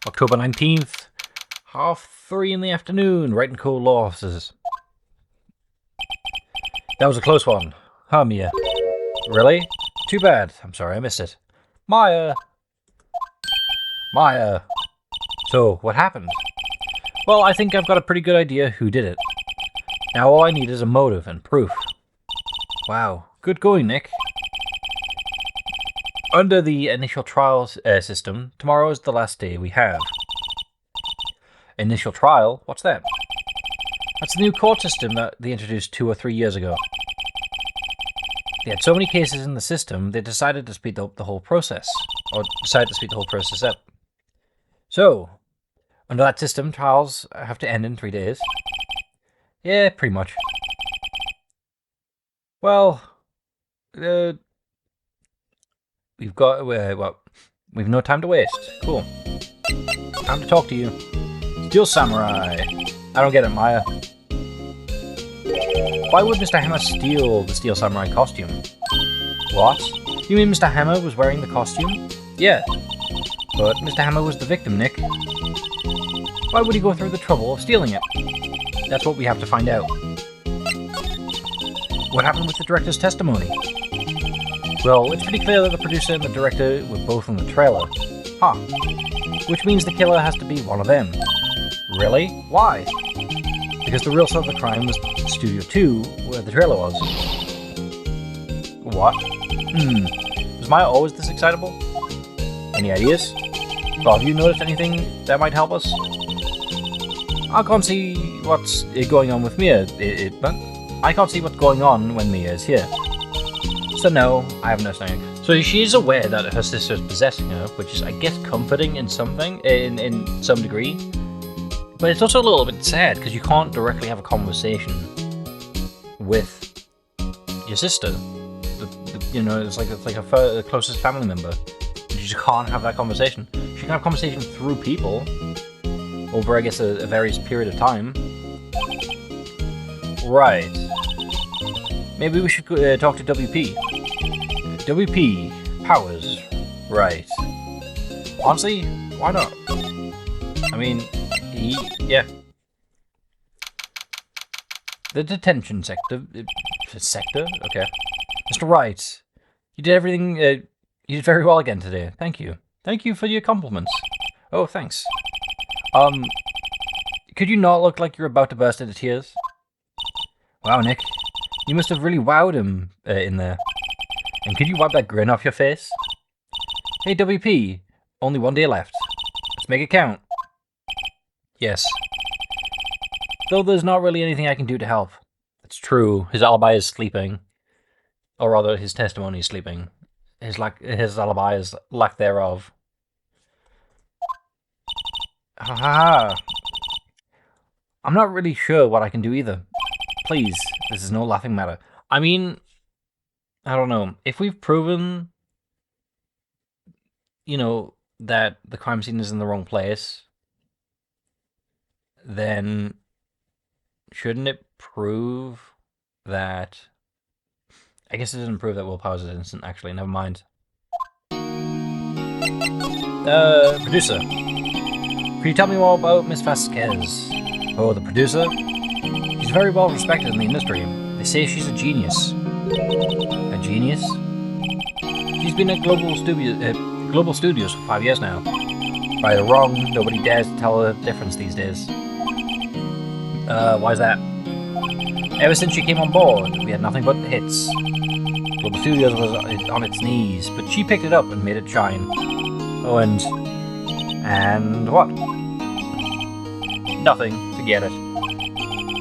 October 19th, 3:30 in the afternoon, Wright & Co. Law Offices. That was a close one. Huh, Mia? Really? Too bad. I'm sorry I missed it. Maya! Maya! So, what happened? Well, I think I've got a pretty good idea who did it. Now all I need is a motive and proof. Wow. Good going, Nick. Under the initial trial system, tomorrow is the last day we have. Initial trial? What's that? That's the new court system that they introduced 2 or 3 years ago. They had so many cases in the system, they decided to speed up the whole process. Or decided to speed the whole process up. So, under that system, trials have to end in 3 days. Yeah, pretty much. Well, we've got, we've no time to waste. Cool. Time to talk to you. Steel Samurai. I don't get it, Maya. Why would Mr. Hammer steal the Steel Samurai costume? What? You mean Mr. Hammer was wearing the costume? Yeah. But Mr. Hammer was the victim, Nick. Why would he go through the trouble of stealing it? That's what we have to find out. What happened with the director's testimony? Well, it's pretty clear that the producer and the director were both in the trailer. Huh. Which means the killer has to be one of them. Really? Why? Because the real site of the crime was Studio 2, where the trailer was. What? Was Maya always this excitable? Any ideas? Well, have you noticed anything that might help us? I can't see what's going on with Mia, but I can't see what's going on when Mia is here. So no, I have no saying. So she is aware that her sister is possessing her, which is, I guess, comforting in something, in some degree. But it's also a little bit sad because you can't directly have a conversation with your sister. You know, it's like a closest family member. You just can't have that conversation. She can have a conversation through people over, I guess, a various period of time. Right. Maybe we should talk to WP. WP Powers. Right. Honestly, why not? I mean, yeah. The detention sector. Sector? Okay. Mr. Wright, you did everything. You did very well again today. Thank you. Thank you for your compliments. Oh, thanks. Could you not look like you're about to burst into tears? Wow, Nick. You must have really wowed him in there. And could you wipe that grin off your face? Hey, WP. Only 1 day left. Let's make it count. Yes. Though there's not really anything I can do to help. It's true. His alibi is sleeping. Or rather, his testimony is sleeping. His alibi is lack thereof. Haha. I'm not really sure what I can do either. Please, this is no laughing matter. I mean, I don't know. If we've proven, you know, that the crime scene is in the wrong place, then shouldn't it prove that... I guess it doesn't prove that Will Powers is innocent, actually. Never mind. Producer. Could you tell me more about Miss Vasquez? Oh, the producer? She's very well respected in the industry. They say she's a genius. A genius? She's been at Global Studios for 5 years now. Right or wrong, nobody dares to tell the difference these days. Why is that? Ever since she came on board, we had nothing but hits. Global Studios was on its knees, but she picked it up and made it shine. Oh, and what? Nothing. Forget it.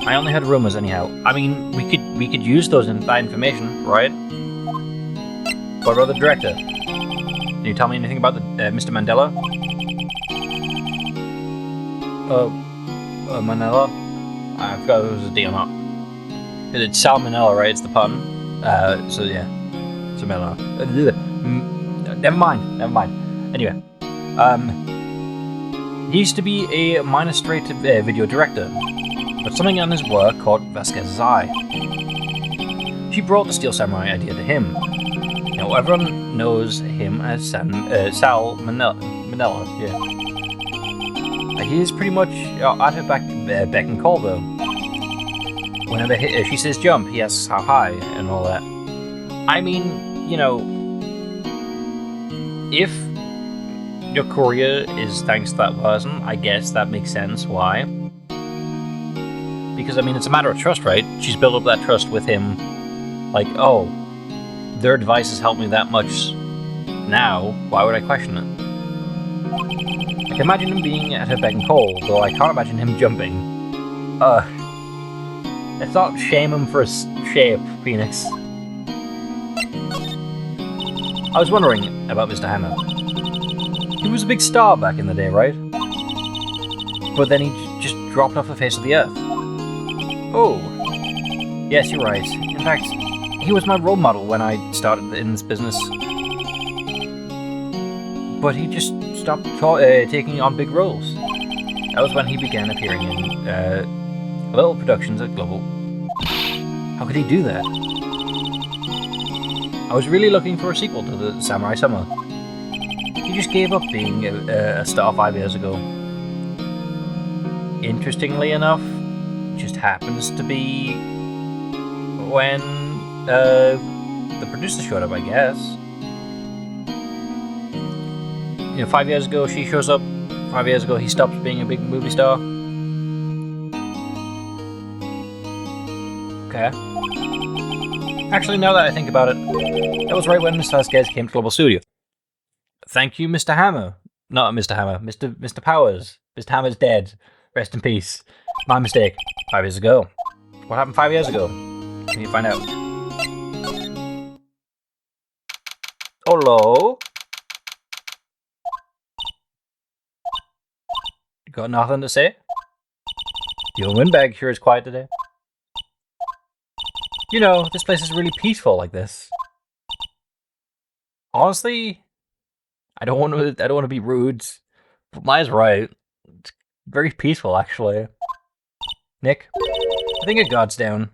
I only heard rumors anyhow. I mean, we could use that information, right? What about the director? Can you tell me anything about the Mr. Mandela? Mandela? I forgot if it was a D or not. It's salmonella, right? It's the pun. So yeah, salmonella. Never mind. Anyway, he used to be a minor straight video director, but something on his work caught Vasquez's eye. She brought the Steel Samurai idea to him. Now everyone knows him as Sal Manella. Yeah. He is pretty much at her beck and call, though. Whenever she says jump, he asks how high and all that. I mean, you know, if your courier is thanks to that person, I guess that makes sense. Why? Because, I mean, it's a matter of trust, right? She's built up that trust with him. Like, oh, their advice has helped me that much now, why would I question it? I can imagine him being at her beck and call, though I can't imagine him jumping. Let's not shame him for his shape, Phoenix. I was wondering about Mr. Hammer. He was a big star back in the day, right? But then he just dropped off the face of the earth. Oh. Yes, you're right. In fact, he was my role model when I started in this business. But he just stopped taking on big roles. That was when he began appearing in little productions at Global. How could he do that? I was really looking for a sequel to the Samurai Summer. He just gave up being a star 5 years ago. Interestingly enough, just happens to be when the producer showed up, I guess. You know, 5 years ago she shows up, 5 years ago he stops being a big movie star. Okay. Actually, now that I think about it, that was right when Mr. Vasquez came to Global Studio. Thank you, Mr. Hammer. Not Mr. Hammer, Mr. Powers. Mr. Hammer's dead. Rest in peace. My mistake. 5 years ago. What happened 5 years ago? We need to find out. Hello? You got nothing to say? Your windbag sure is quiet today. You know, this place is really peaceful like this. Honestly, I don't want to be rude, but Maya's right. It's very peaceful, actually. Nick, I think a guard's down.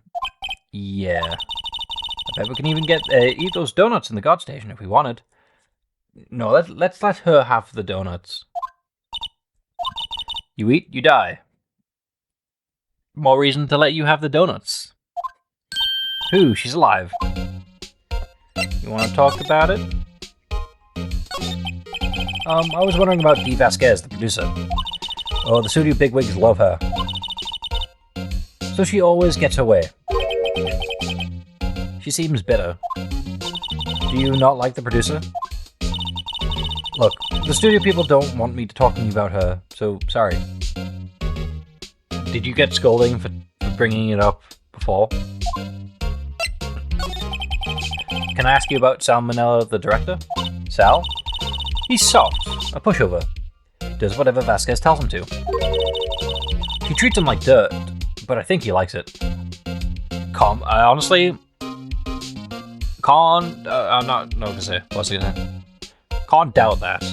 Yeah. I bet we can even get eat those donuts in the guard station if we wanted. No, let's let her have the donuts. You eat, you die. More reason to let you have the donuts. Who? She's alive. You want to talk about it? I was wondering about Dee Vasquez, the producer. Oh, the studio bigwigs love her. So she always gets her way. She seems bitter. Do you not like the producer? Look, the studio people don't want me to talk to you about her, so sorry. Did you get scolding for bringing it up before? Can I ask you about Salmonella, the director? Sal? He's soft, a pushover. Does whatever Vasquez tells him to. He treats him like dirt, but I think he likes it. I honestly can't. I'm not gonna say. What's he gonna say? Can't doubt that.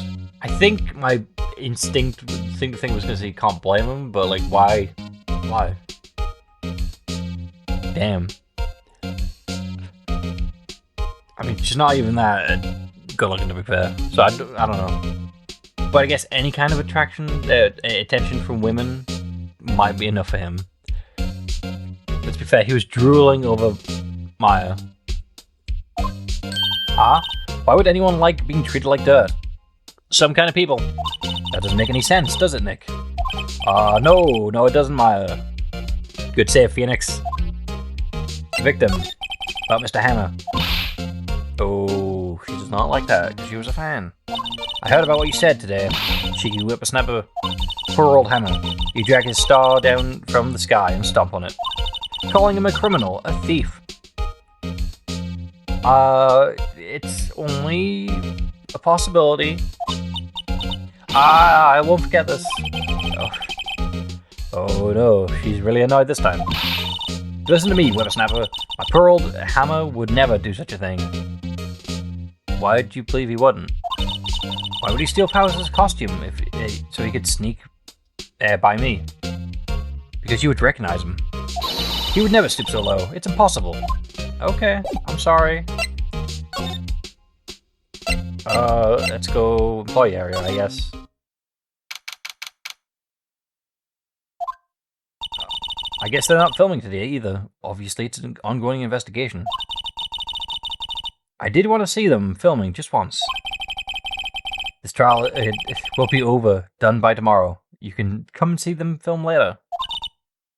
I think my instinct thing was gonna say can't blame him, but like why? Why? Damn. I mean, she's not even that good looking, to be fair. So I don't know. But I guess any kind of attention from women might be enough for him. Let's be fair, he was drooling over Maya. Huh? Why would anyone like being treated like dirt? Some kind of people. That doesn't make any sense, does it, Nick? No, it doesn't, Maya. Good save, Phoenix. Victim. About Mr. Hammer. Oh, she does not like that, because she was a fan. I heard about what you said today, cheeky whippersnapper. Poor old Hammer. You drag his star down from the sky and stomp on it. Calling him a criminal, a thief. It's only a possibility. I won't forget this. Oh no, she's really annoyed this time. Listen to me, whippersnapper. My poor old Hammer would never do such a thing. Why do you believe he wouldn't? Why would he steal Powers' costume so he could sneak by me? Because you would recognize him. He would never stoop so low. It's impossible. Okay, I'm sorry. Let's go employee area, I guess. I guess they're not filming today either. Obviously, it's an ongoing investigation. I did want to see them filming just once. This trial it will be over, done by tomorrow. You can come and see them film later.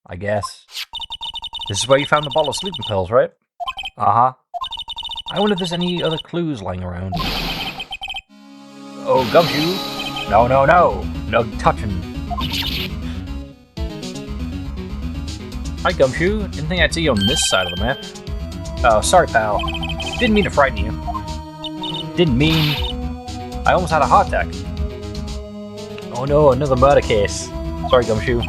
I guess. This is where you found the bottle of sleeping pills, right? Uh-huh. I wonder if there's any other clues lying around. Oh, Gumshoe! No, no, no! No touching. Hi, Gumshoe. Didn't think I'd see you on this side of the map. Oh, sorry, pal. Didn't mean to frighten you. Didn't mean... I almost had a heart attack. Oh no, another murder case. Sorry, Gumshoe.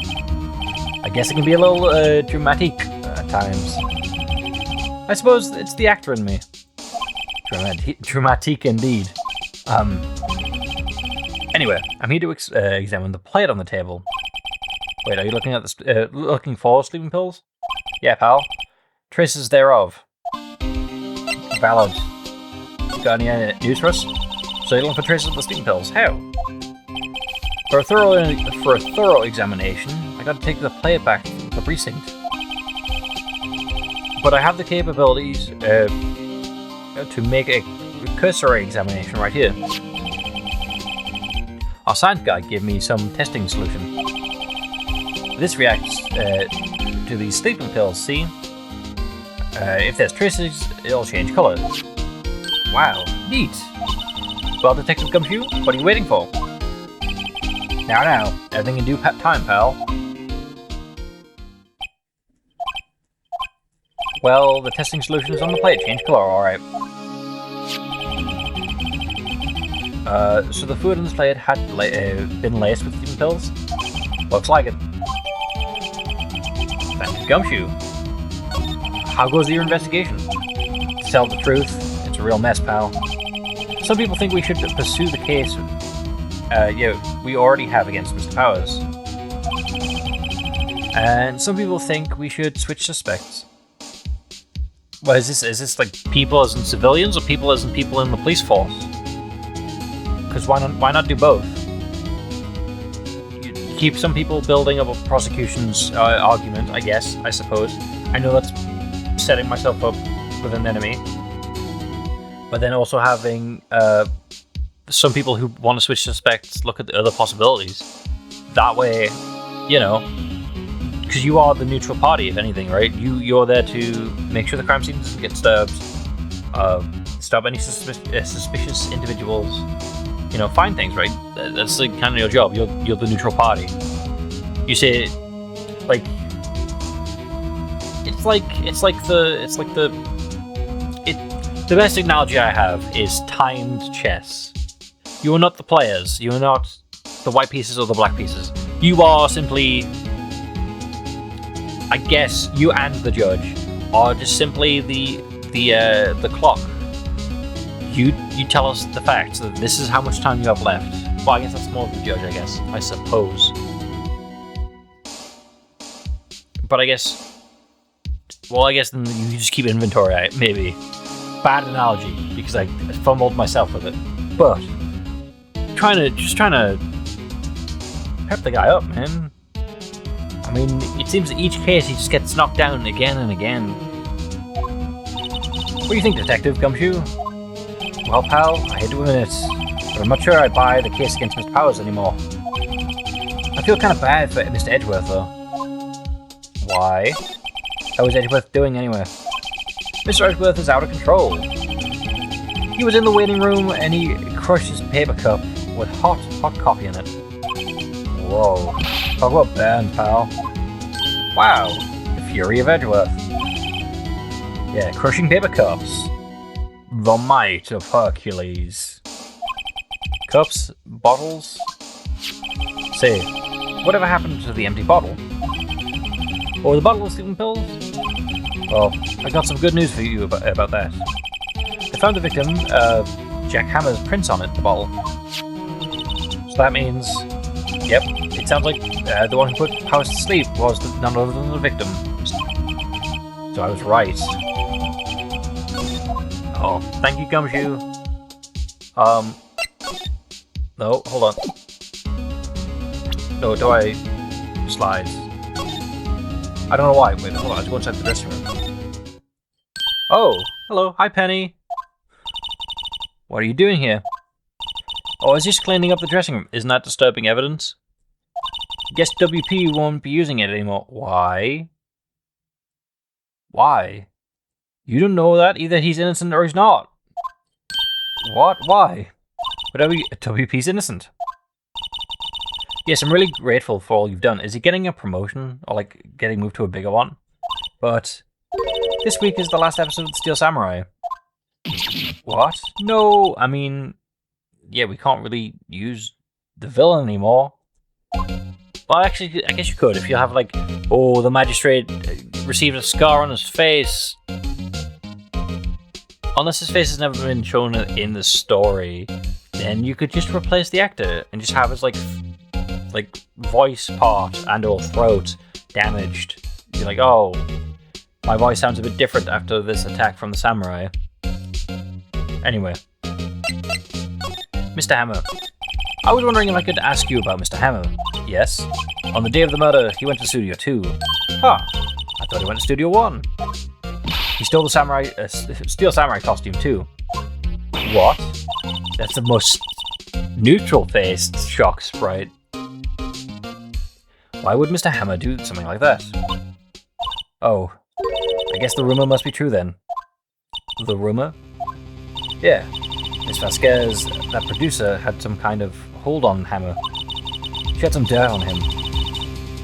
I guess it can be a little dramatic at times. I suppose it's the actor in me. Dramatic indeed. Anyway, I'm here to examine the plate on the table. Wait, are you looking at the looking for sleeping pills? Yeah, pal. Traces thereof. Valid. Got any news for us? So you're looking for traces of the sleeping pills? How? For a thorough examination, I got to take the plate back to the precinct. But I have the capabilities to make a cursory examination right here. Our science guy gave me some testing solution. This reacts to these sleeping pills, see? If there's traces, it'll change colour. Wow, neat! Well, Detective Gumshoe, what are you waiting for? Now, everything in due time, pal. Well, the testing solution is on the plate, change colour, alright. So the food on this plate had been laced with sleeping pills? Looks like it. Thank you, Gumshoe. How goes your investigation? To tell the truth, it's a real mess, pal. Some people think we should pursue the case we already have against Mr. Powers. And some people think we should switch suspects. What is this? Is this like people as in civilians or people as in people in the police force? Because why not do both? You keep some people building up a prosecution's argument, I guess, I suppose. I know that's setting myself up with an enemy. But then also having some people who want to switch suspects look at the other possibilities. That way, you know, because you are the neutral party, if anything, right? You're there to make sure the crime scene doesn't get disturbed, stop any suspicious individuals, you know, find things, right? That's like kind of your job. You're the neutral party. You say, like, the best analogy I have is timed chess. You are not the players. You are not the white pieces or the black pieces. You are simply, I guess, you and the judge are just simply the clock. You tell us the facts. That this is how much time you have left. Well, I guess that's more of the judge. I suppose. But I guess then you just keep inventory. Maybe. Bad analogy, because I fumbled myself with it. But trying to pep the guy up, man. I mean, it seems that each case he just gets knocked down again and again. What do you think, Detective Gumshoe? Well, pal, I hate to admit it, but I'm not sure I buy the case against Mr. Powers anymore. I feel kind of bad for Mr. Edgeworth, though. Why? How was Edgeworth doing anyway? Mr. Edgeworth is out of control. He was in the waiting room and he crushed his paper cup with hot coffee in it. Whoa. Talk about burn, pal. Wow. The fury of Edgeworth. Yeah, crushing paper cups. The might of Hercules. Cups? Bottles? Say, whatever happened to the empty bottle? Or the bottle of sleeping pills? Well, I got some good news for you about that. They found the victim, Jack Hammer's prints on it, the bottle. So that means, yep, it sounds like the one who put Powers to sleep was none other than the victim. So I was right. Oh, thank you, Gumshoe. No, hold on. No, do I... Slides. I don't know why. Wait, hold on. Let's go inside the dressing room. Oh, hello. Hi, Penny. What are you doing here? Oh, I was just cleaning up the dressing room. Isn't that disturbing evidence? Guess WP won't be using it anymore. Why? Why? You don't know that? Either he's innocent or he's not. What? Why? Whatever. WP's innocent. Yes, I'm really grateful for all you've done. Is he getting a promotion? Or, like, getting moved to a bigger one? But this week is the last episode of Steel Samurai. What? No, I mean, yeah, we can't really use the villain anymore. Well, actually, I guess you could if you have, like, oh, the magistrate received a scar on his face. Unless his face has never been shown in the story, then you could just replace the actor and just have his, like voice part and or throat damaged. You're like, oh, my voice sounds a bit different after this attack from the samurai. Anyway. Mr. Hammer. I was wondering if I could ask you about Mr. Hammer. Yes? On the day of the murder, he went to Studio 2. Huh. I thought he went to Studio 1. He stole the Steel Samurai costume too. What? That's the most neutral-faced shock sprite. Why would Mr. Hammer do something like that? Oh, I guess the rumor must be true then. The rumor? Yeah. Miss Vasquez, that producer, had some kind of hold on Hammer. She had some dirt on him.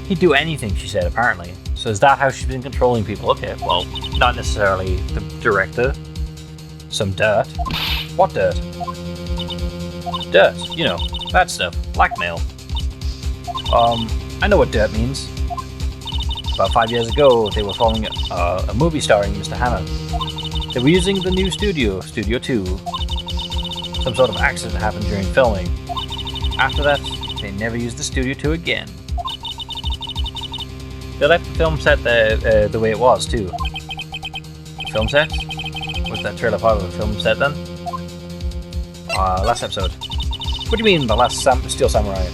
He'd do anything, she said, apparently. So is that how she's been controlling people? Okay, well, not necessarily the director. Some dirt. What dirt? Dirt, you know, bad stuff. Blackmail. I know what dirt means. About 5 years ago, they were filming a movie starring Mr. Hammer. They were using the new studio, Studio 2. Some sort of accident happened during filming. After that, they never used the Studio 2 again. They left the film set the way it was, too. The film set? Was that trailer part of the film set then? Last episode. What do you mean, the last Steel Samurai?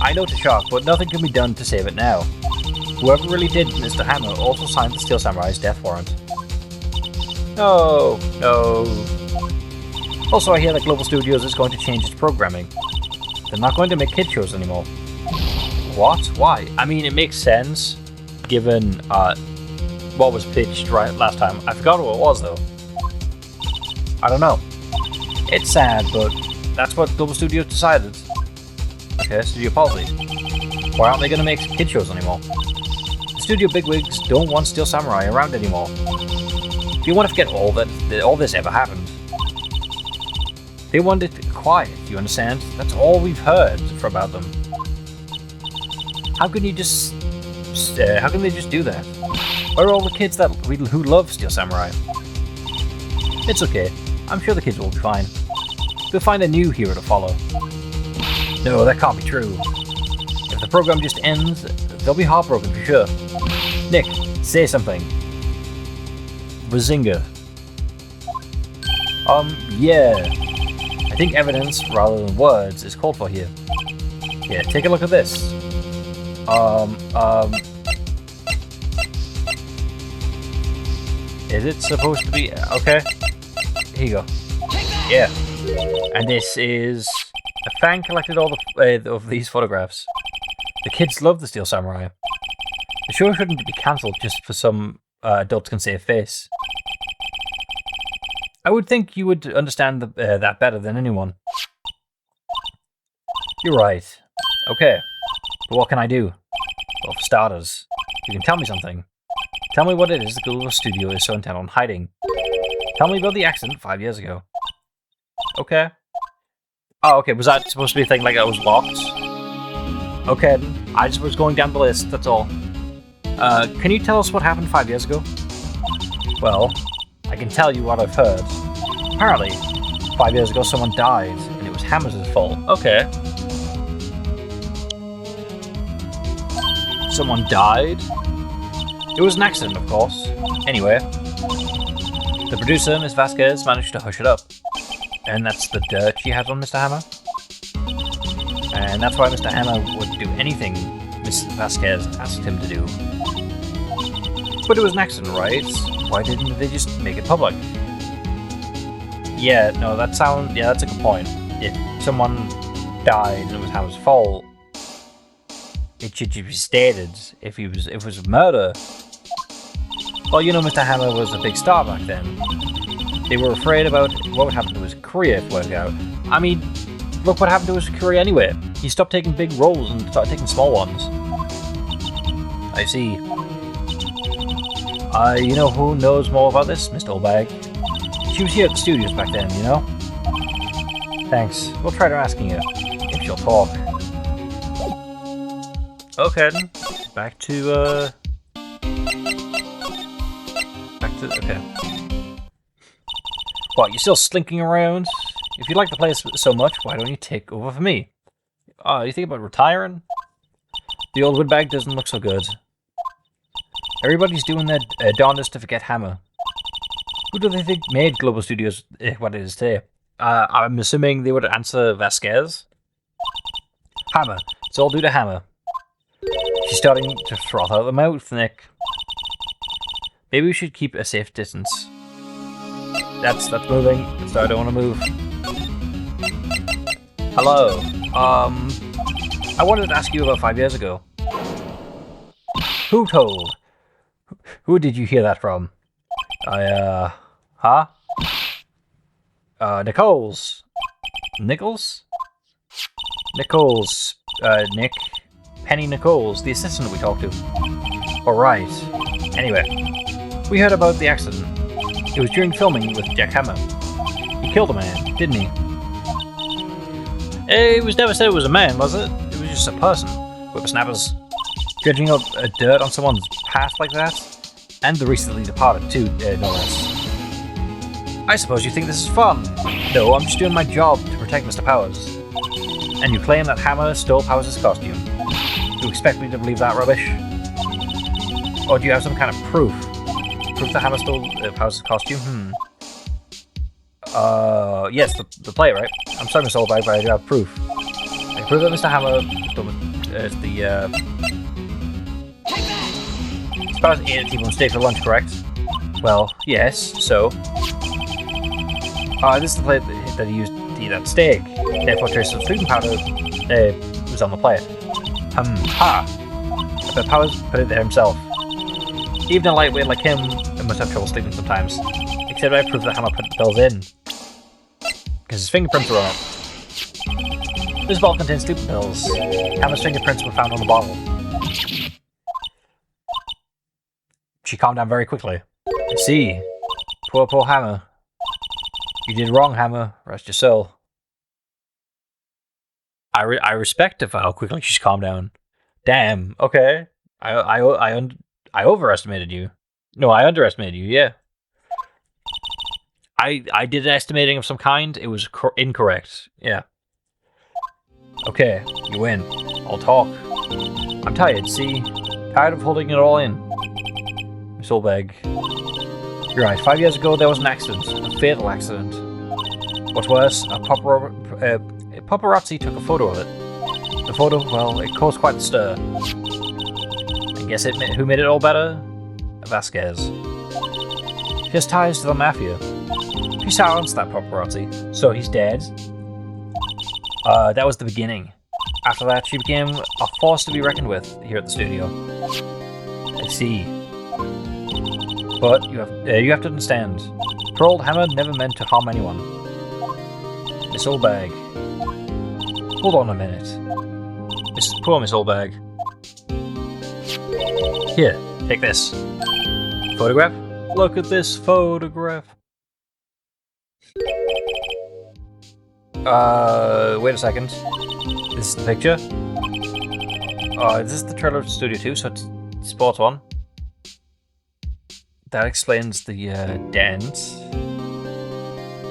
I know it's a shock, but nothing can be done to save it now. Whoever really did Mr. Hammer also signed the Steel Samurai's death warrant. No. Also, I hear that Global Studios is going to change its programming. They're not going to make kid shows anymore. What? Why? I mean, it makes sense, given what was pitched right last time. I forgot what it was, though. I don't know. It's sad, but that's what Global Studios decided. Okay, studio policy. Why aren't they going to make kid shows anymore? The studio bigwigs don't want Steel Samurai around anymore. If you want to forget all this ever happened. They want it quiet, you understand? That's all we've heard about them. How can they just do that? Where are all the kids who love Steel Samurai? It's okay. I'm sure the kids will be fine. They'll find a new hero to follow. No, that can't be true. If the program just ends, they'll be heartbroken for sure. Nick, say something. Bazinga. Yeah. I think evidence, rather than words, is called for here. Yeah, take a look at this. Is it supposed to be? Okay. Here you go. Yeah. And this is... A fan collected all of these photographs. The kids love the Steel Samurai. The show shouldn't be cancelled just for some adults can save face. I would think you would understand that better than anyone. You're right. Okay. But what can I do? Well, for starters, you can tell me something. Tell me what it is the Global Studio is so intent on hiding. Tell me about the accident 5 years ago. Okay. Oh, okay, was that supposed to be a thing like that was locked? Okay, I just was going down the list, that's all. Can you tell us what happened 5 years ago? Well, I can tell you what I've heard. Apparently, 5 years ago someone died, and it was Hammer's fault. Okay. Someone died? It was an accident, of course. Anyway, the producer, Miss Vasquez, managed to hush it up. And that's the dirt she had on Mr. Hammer. And that's why Mr. Hammer would do anything Miss Vasquez asked him to do. But it was an accident, right? Why didn't they just make it public? Yeah, no, that's a good point. If someone died and it was Hammer's fault, it should be stated. If it was a murder. Well, you know, Mr. Hammer was a big star back then. They were afraid about what would happen to his career if it worked out. I mean, look what happened to his career anyway. He stopped taking big roles and started taking small ones. I see. You know who knows more about this? Miss Dolbag. She was here at the studios back then, you know? Thanks. We'll try to asking her if she'll talk. Okay, then. Back to, okay. What, you still slinking around? If you like the place so much, why don't you take over for me? You think about retiring? The old woodbag doesn't look so good. Everybody's doing their darndest to forget Hammer. Who do they think made Global Studios what it is today? I'm assuming they would answer Vasquez. Hammer. It's all due to Hammer. She's starting to froth out the mouth, Nick. Maybe we should keep a safe distance. That's moving, so I don't want to move. Hello. I wanted to ask you about 5 years ago. Who told? Who did you hear that from? Huh? Nichols. Nichols? Nichols. Nick. Penny Nichols, the assistant we talked to. Alright. Anyway, we heard about the accident. It was during filming with Jack Hammer. He killed a man, didn't he? It was never said it was a man, was it? It was just a person. Whippersnappers. Dredging up dirt on someone's past like that? And the recently departed, too, no less. I suppose you think this is fun. No, I'm just doing my job to protect Mr. Powers. And you claim that Hammer stole Powers' costume. Do you expect me to believe that rubbish? Or do you have some kind of proof? Proof that Hammer stole Powers' costume? Yes, the play, right? I'm sorry, Miss Oldbag, but I do have proof. I prove that Mr. Hammer stole As far as eating people stay for lunch, correct? Well, yes, so. This is the plate that he used to eat that steak. Therefore, traces of sleeping powder was on the plate. I bet Powers put it there himself. Even a lightweight like him must have trouble sleeping sometimes. Except I prove that Hammer put the pills in. Because his fingerprints were on it. This bottle contains sleeping pills. Hammer's fingerprints were found on the bottle. She calmed down very quickly. I see. Poor Hammer. You did wrong, Hammer. Rest your soul. I respect her for how quickly she's calmed down. Damn. Okay. I overestimated you. No, I underestimated you. Yeah. I did an estimating of some kind. It was incorrect. Yeah. Okay. You win. I'll talk. I'm tired. See. Tired of holding it all in. Miss Olbeg. You're right. 5 years ago, there was an accident. A fatal accident. What's worse, a paparazzi took a photo of it. The photo, well, it caused quite a stir. I guess who made it all better? Vasquez. He has ties to the mafia. He silenced that paparazzi, so he's dead. That was the beginning. After that, she became a force to be reckoned with here at the studio. I see. But you have to understand, poor old Hammer never meant to harm anyone. Miss Olbag. Hold on a minute. Poor Miss Olbag. Here, take this. Photograph? Look at this photograph. Wait a second. This is the picture? This is the trailer of Studio 2, so it's spot on. That explains the dent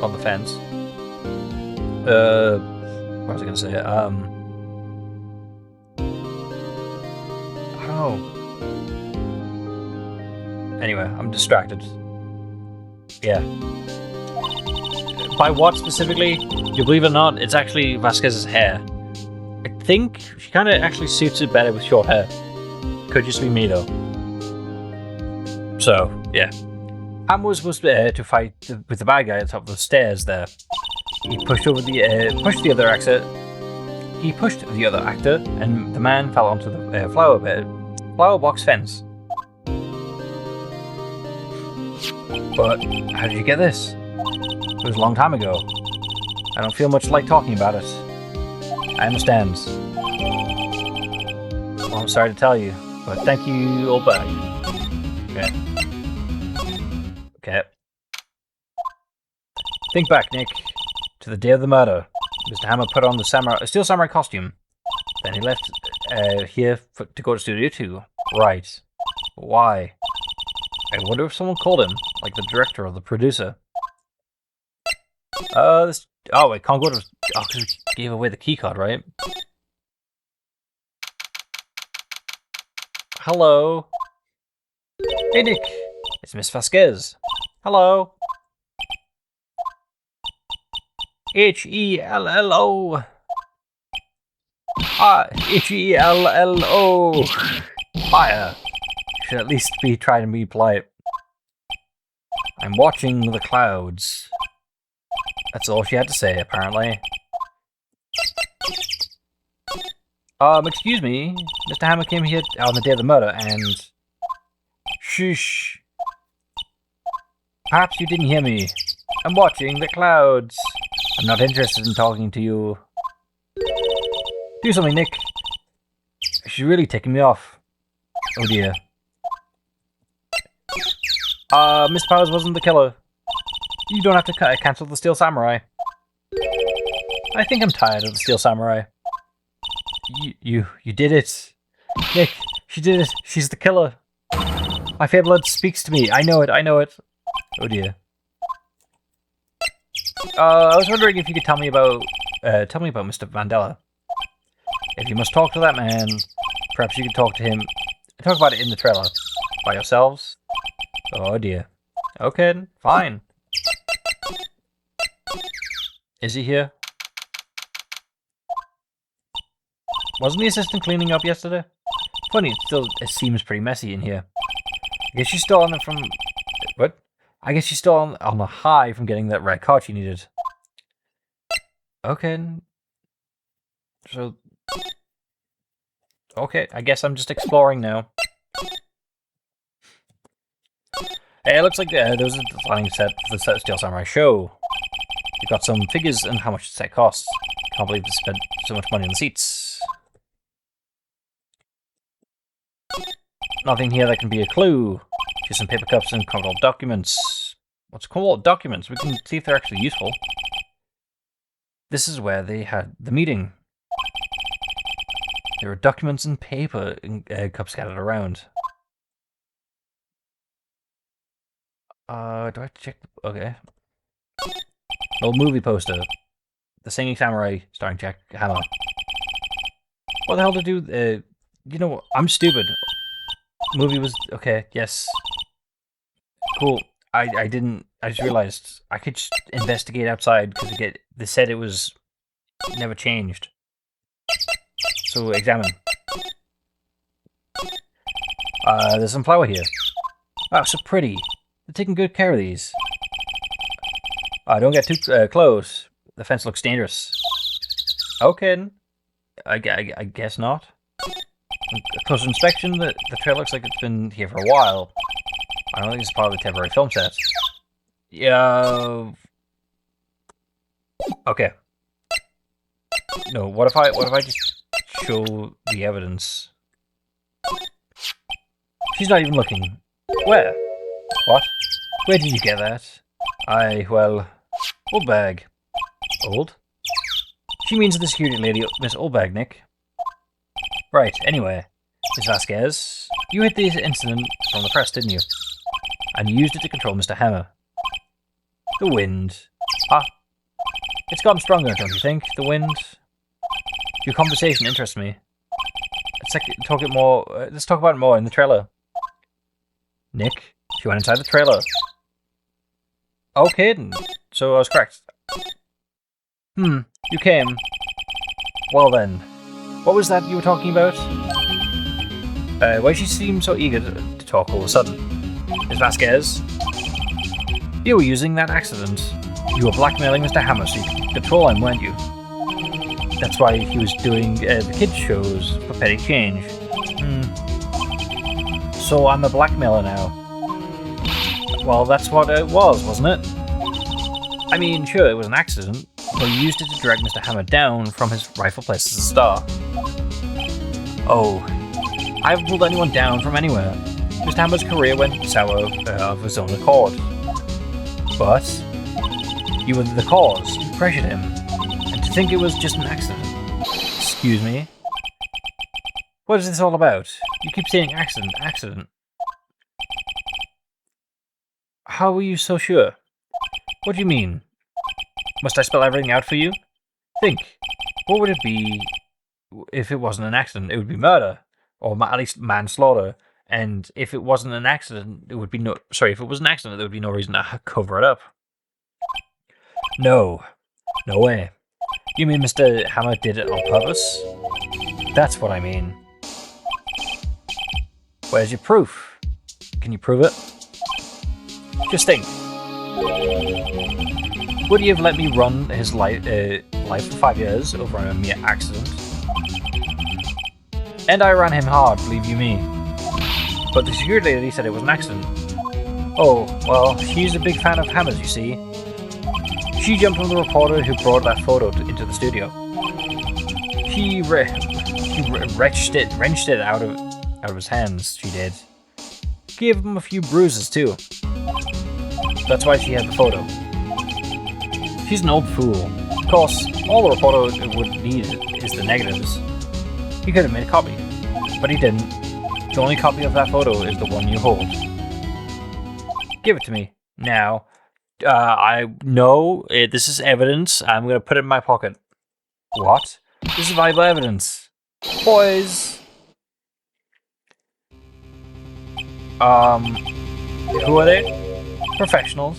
on the fence. What was I gonna say? I don't know. Anyway, I'm distracted. Yeah. By what specifically? You believe it or not, it's actually Vasquez's hair. I think she kind of actually suits it better with short hair. Could just be me though. So, yeah. Ham was to fight with the bad guy at the top of the stairs there. He pushed the other actor. He pushed the other actor, and the man fell onto the flower box fence. But how did you get this? It was a long time ago. I don't feel much like talking about it. I understand. Well, I'm sorry to tell you, but thank you, old bag. Okay. Think back, Nick, to the day of the murder. Mr. Hammer put on the steel samurai costume. Then he left here to go to Studio 2. Right. Why? I wonder if someone called him, like the director or the producer. Oh wait, can't go to... Oh, because we gave away the keycard, right? Hello? Hey, Nick. It's Miss Vasquez. Hello? H-E-L-L-O. H-E-L-L-O. Fire. Should at least be trying to be polite. I'm watching the clouds. That's all she had to say, apparently. Excuse me. Mr. Hammer came here on the day of the murder and... Shush. Perhaps you didn't hear me. I'm watching the clouds. I'm not interested in talking to you. Do something, Nick. She's really taking me off. Oh dear. Miss Powers wasn't the killer. You don't have to cancel the Steel Samurai. I think I'm tired of the Steel Samurai. You did it. Nick, she did it. She's the killer. My fair blood speaks to me. I know it. Oh dear. I was wondering if you could tell me about Mr. Mandela. If you must talk to that man, perhaps you could talk about it in the trailer. By yourselves? Oh dear. Okay, fine. Is he here? Wasn't the assistant cleaning up yesterday? Funny, it seems pretty messy in here. I guess she's still on What? I guess she's still on a high from getting that red card she needed. Okay. So... Okay, I guess I'm just exploring now. Hey, it looks like there was a designing set for the Steel Samurai show. You've got some figures and how much the set costs. Can't believe they spent so much money on the seats. Nothing here that can be a clue. Just some paper cups and crumpled documents. What's crumpled documents? We can see if they're actually useful. This is where they had the meeting. There are documents and paper cups scattered around. Do I have to check? Okay. Old movie poster. The Singing Samurai starring Jack Hammer. What the hell to do? You know what? I'm stupid. Movie was... Okay, yes. Cool. I just realized I could just investigate outside because they said it was never changed. So examine. There's some flower here. Wow, so pretty. They're taking good care of these. Don't get too close. The fence looks dangerous. Okay. I guess not. On closer inspection, the trail looks like it's been here for a while. I don't think it's part of the temporary film set. Yeah. Okay. No, what if I just show the evidence? She's not even looking. Where? What? Where did you get that? Well, old bag. Old? She means the security lady, Miss Oldbag, Nick. Right, anyway. Miss Vasquez, you hit the incident from the press, didn't you? And you used it to control Mr. Hammer. The wind. It's gotten stronger, don't you think? The wind? Your conversation interests me. Let's talk about it more in the trailer. Nick, she went inside the trailer. Okay, so I was correct. You came. Well then, what was that you were talking about? Why she seemed so eager to talk all of a sudden? Ms. Vasquez. You were using that accident. You were blackmailing Mr. Hammer so you could control him, weren't you? That's why he was doing the kids' shows for petty change. So I'm a blackmailer now. Well, that's what it was, wasn't it? I mean, sure, it was an accident, but you used it to drag Mr. Hammer down from his rightful place as a star. Oh, I haven't pulled anyone down from anywhere. Mr. Hammer's career went sour of his own accord. But you were the cause. You pressured him. And to think it was just an accident. Excuse me? What is this all about? You keep saying accident, accident. How are you so sure? What do you mean? Must I spell everything out for you? Think. What would it be if it wasn't an accident? It would be murder. Or at least manslaughter. And if it wasn't an accident, it would be no... Sorry, if it was an accident, there would be no reason to cover it up. No. No way. You mean Mr. Hammer did it on purpose? That's what I mean. Where's your proof? Can you prove it? Just think. Would he have let me run his life for 5 years over a mere accident? And I ran him hard, believe you me. But the security lady said it was an accident. Oh, well, she's a big fan of Hammers, you see. She jumped on the reporter who brought that photo into the studio. She wrenched it out of his hands, she did. Gave him a few bruises, too. That's why she had the photo. She's an old fool. Of course, all the reporter would need is the negatives. He could have made a copy, but he didn't. The only copy of that photo is the one you hold. Give it to me. Now. I know this is evidence. I'm going to put it in my pocket. What? This is valuable evidence. Boys! Who are they? Professionals.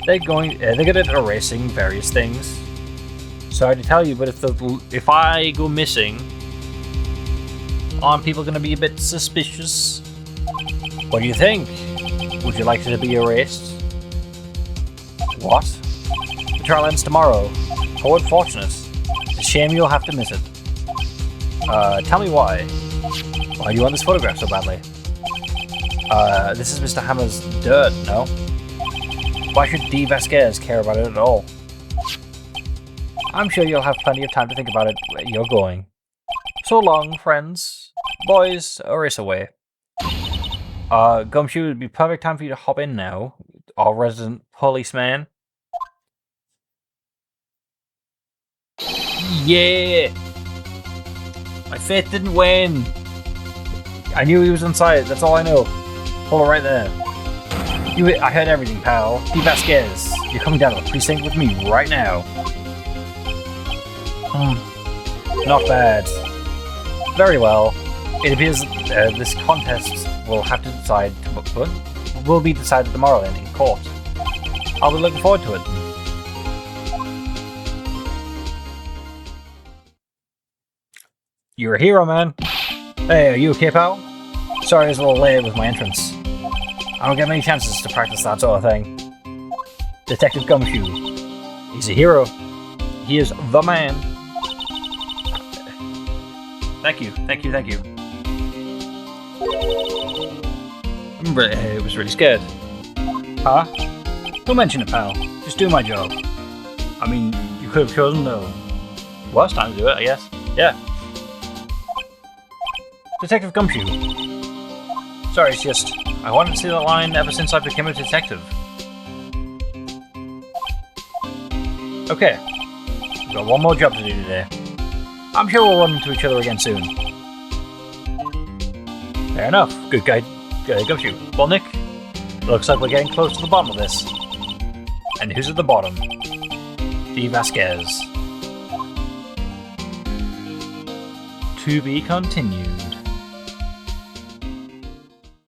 They're good at erasing various things. Sorry to tell you, but if I go missing, aren't people going to be a bit suspicious? What do you think? Would you like it to be erased? What? The trial ends tomorrow. How unfortunate. It's a shame you'll have to miss it. Tell me why. Why do you want this photograph so badly? This is Mr. Hammer's dirt, no? Why should D. Vasquez care about it at all? I'm sure you'll have plenty of time to think about it where you're going. So long, friends. Boys, a race away. Gumshoe, would be perfect time for you to hop in now. Our resident policeman. Yeah! My faith didn't win! I knew he was inside, that's all I know. Hold it right there. I heard everything, pal. D. Vasquez, you're coming down to the precinct with me right now. Not bad. Very well. It appears this contest will be decided tomorrow then in court. I'll be looking forward to it. You're a hero, man. Hey, are you okay, pal? Sorry I was a little late with my entrance. I don't get many chances to practice that sort of thing. Detective Gumshoe. He's a hero. He is the man. Thank you. I was really scared. Huh? Don't mention it, pal. Just do my job. I mean, you could have chosen the worst time to do it, I guess. Yeah. Detective Gumshoe. Sorry, it's just... I wanted to see that line ever since I became a detective. Okay. We've got one more job to do today. I'm sure we'll run into each other again soon. Fair enough. Good guy. Gumshoe. Well, Nick, looks like we're getting close to the bottom of this. And who's at the bottom? D. Vasquez. To be continued.